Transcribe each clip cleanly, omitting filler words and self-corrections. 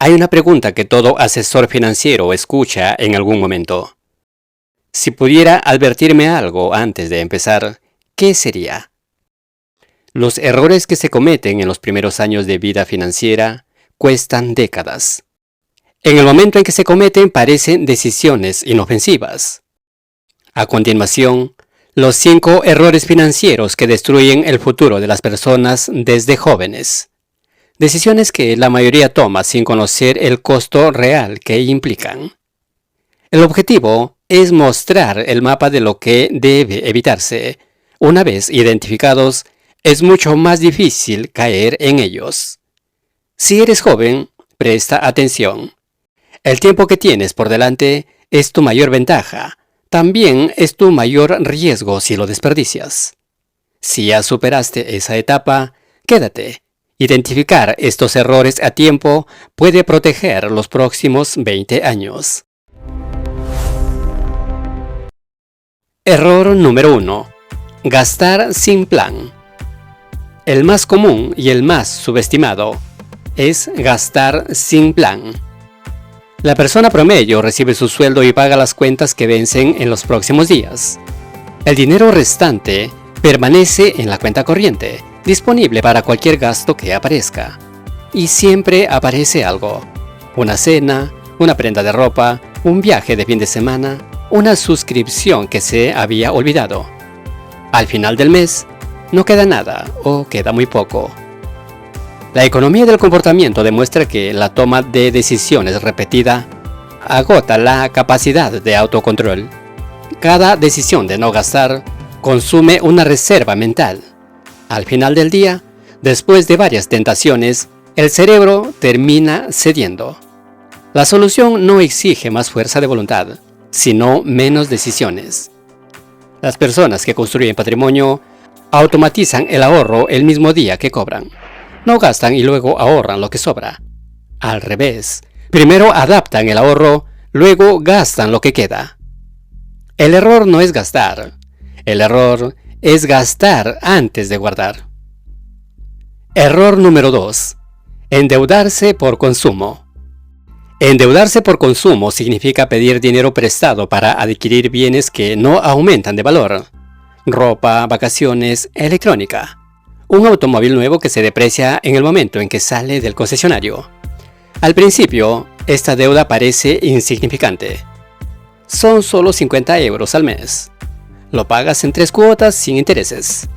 Hay una pregunta que todo asesor financiero escucha en algún momento. Si pudiera advertirme algo antes de empezar, ¿qué sería? Los errores que se cometen en los primeros años de vida financiera cuestan décadas. En el momento en que se cometen parecen decisiones inofensivas. A continuación, los 5 errores financieros que destruyen el futuro de las personas desde jóvenes. Decisiones que la mayoría toma sin conocer el costo real que implican. El objetivo es mostrar el mapa de lo que debe evitarse. Una vez identificados, es mucho más difícil caer en ellos. Si eres joven, presta atención. El tiempo que tienes por delante es tu mayor ventaja. También es tu mayor riesgo si lo desperdicias. Si ya superaste esa etapa, quédate. Identificar estos errores a tiempo puede proteger los próximos 20 años. Error número 1. Gastar sin plan. El más común y el más subestimado es gastar sin plan. La persona promedio recibe su sueldo y paga las cuentas que vencen en los próximos días. El dinero restante permanece en la cuenta corriente, disponible para cualquier gasto que aparezca. Y siempre aparece algo. Una cena, una prenda de ropa, un viaje de fin de semana, una suscripción que se había olvidado. Al final del mes, no queda nada o queda muy poco. La economía del comportamiento demuestra que la toma de decisiones repetida agota la capacidad de autocontrol. Cada decisión de no gastar consume una reserva mental. Al final del día, después de varias tentaciones, el cerebro termina cediendo. La solución no exige más fuerza de voluntad, sino menos decisiones. Las personas que construyen patrimonio automatizan el ahorro el mismo día que cobran. No gastan y luego ahorran lo que sobra. Al revés, primero adaptan el ahorro, luego gastan lo que queda. El error no es gastar. El error es gastar antes de guardar. Error número 2. Endeudarse por consumo. Endeudarse por consumo significa pedir dinero prestado para adquirir bienes que no aumentan de valor. Ropa, vacaciones, electrónica. Un automóvil nuevo que se deprecia en el momento en que sale del concesionario. Al principio, esta deuda parece insignificante. Son solo 50 euros al mes. Lo pagas en 3 cuotas sin intereses.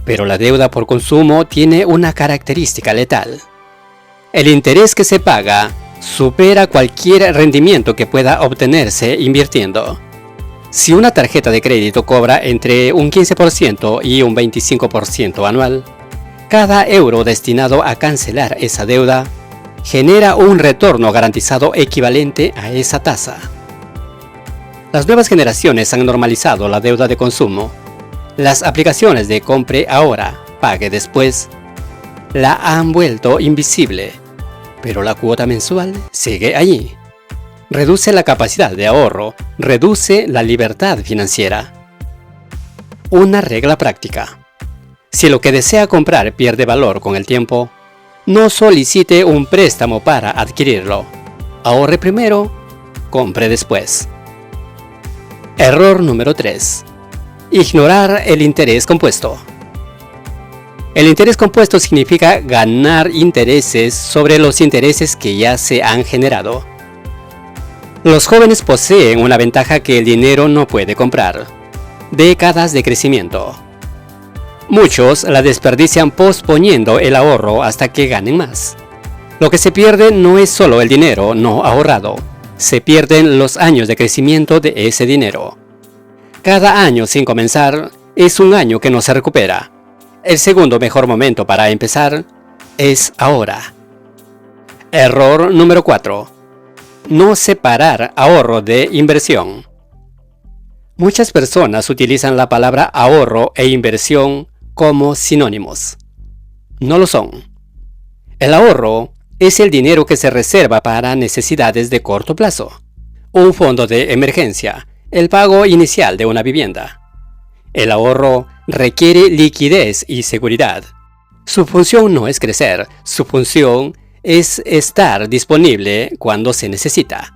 Pero la deuda por consumo tiene una característica letal. El interés que se paga supera cualquier rendimiento que pueda obtenerse invirtiendo. Si una tarjeta de crédito cobra entre un 15% y un 25% anual, cada euro destinado a cancelar esa deuda genera un retorno garantizado equivalente a esa tasa. Las nuevas generaciones han normalizado la deuda de consumo. Las aplicaciones de compre ahora, pague después, la han vuelto invisible, pero la cuota mensual sigue allí. Reduce la capacidad de ahorro, reduce la libertad financiera. Una regla práctica. Si lo que desea comprar pierde valor con el tiempo, no solicite un préstamo para adquirirlo. Ahorre primero, compre después. Error número 3. Ignorar el interés compuesto. El interés compuesto significa ganar intereses sobre los intereses que ya se han generado. Los jóvenes poseen una ventaja que el dinero no puede comprar: décadas de crecimiento. Muchos la desperdician posponiendo el ahorro hasta que ganen más. Lo que se pierde no es solo el dinero no ahorrado, se pierden los años de crecimiento de ese dinero. Cada año sin comenzar es un año que no se recupera. El segundo mejor momento para empezar es ahora. Error número 4. No separar ahorro de inversión. Muchas personas utilizan la palabra ahorro e inversión como sinónimos. No lo son. El ahorro es el dinero que se reserva para necesidades de corto plazo. Un fondo de emergencia, el pago inicial de una vivienda. El ahorro requiere liquidez y seguridad. Su función no es crecer, su función es estar disponible cuando se necesita.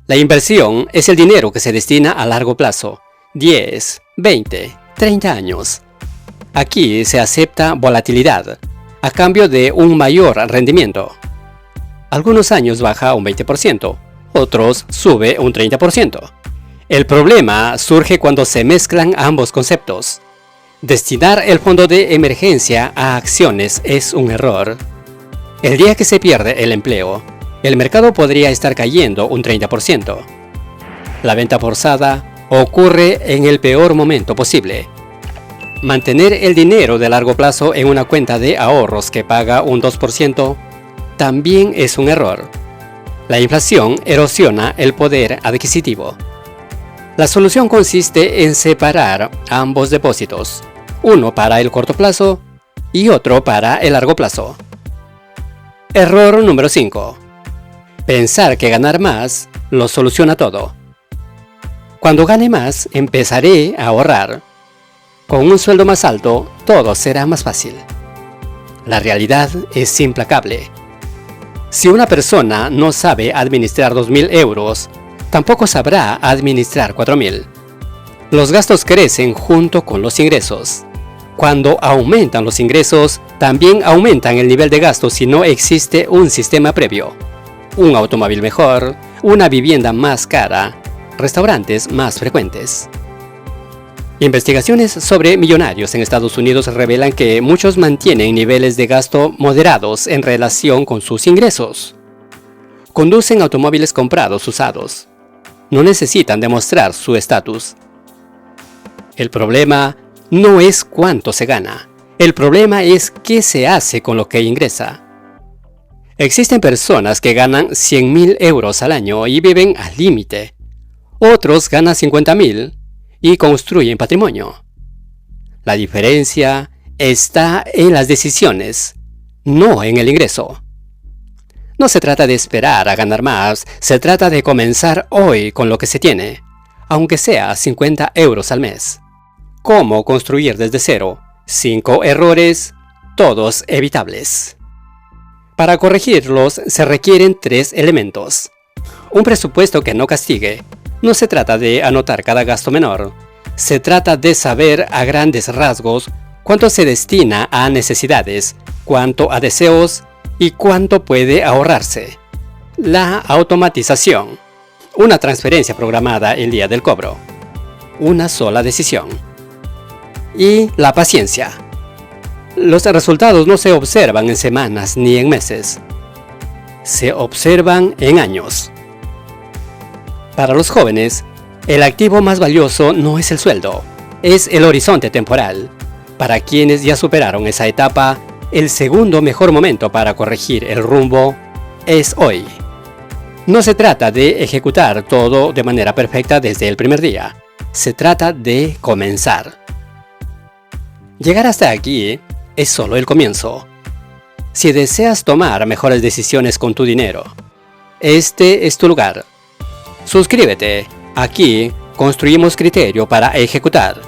La inversión es el dinero que se destina a largo plazo, 10, 20, 30 años. Aquí se acepta volatilidad, a cambio de un mayor rendimiento. Algunos años baja un 20%, otros sube un 30%. El problema surge cuando se mezclan ambos conceptos. Destinar el fondo de emergencia a acciones es un error. El día que se pierde el empleo, el mercado podría estar cayendo un 30%. La venta forzada ocurre en el peor momento posible. Mantener el dinero de largo plazo en una cuenta de ahorros que paga un 2% también es un error. La inflación erosiona el poder adquisitivo. La solución consiste en separar ambos depósitos, uno para el corto plazo y otro para el largo plazo. Error número 5. Pensar que ganar más lo soluciona todo. Cuando gane más, empezaré a ahorrar. Con un sueldo más alto, todo será más fácil. La realidad es implacable. Si una persona no sabe administrar 2.000 euros, tampoco sabrá administrar 4.000. Los gastos crecen junto con los ingresos. Cuando aumentan los ingresos, también aumentan el nivel de gasto si no existe un sistema previo. Un automóvil mejor, una vivienda más cara, restaurantes más frecuentes. Investigaciones sobre millonarios en Estados Unidos revelan que muchos mantienen niveles de gasto moderados en relación con sus ingresos. Conducen automóviles comprados usados. No necesitan demostrar su estatus. El problema no es cuánto se gana. El problema es qué se hace con lo que ingresa. Existen personas que ganan 100.000 euros al año y viven al límite. Otros ganan 50.000 y construyen patrimonio. La diferencia está en las decisiones, no en el ingreso. No se trata de esperar a ganar más, se trata de comenzar hoy con lo que se tiene, aunque sea 50 euros al mes. ¿Cómo construir desde cero? 5 errores, todos evitables. Para corregirlos se requieren 3 elementos. Un presupuesto que no castigue. No se trata de anotar cada gasto menor. Se trata de saber a grandes rasgos cuánto se destina a necesidades, cuánto a deseos y cuánto puede ahorrarse. La automatización. Una transferencia programada el día del cobro. Una sola decisión. Y la paciencia. Los resultados no se observan en semanas ni en meses. Se observan en años. Para los jóvenes, el activo más valioso no es el sueldo, es el horizonte temporal. Para quienes ya superaron esa etapa, el segundo mejor momento para corregir el rumbo es hoy. No se trata de ejecutar todo de manera perfecta desde el primer día. Se trata de comenzar. Llegar hasta aquí es solo el comienzo. Si deseas tomar mejores decisiones con tu dinero, este es tu lugar. Suscríbete. Aquí construimos criterio para ejecutar.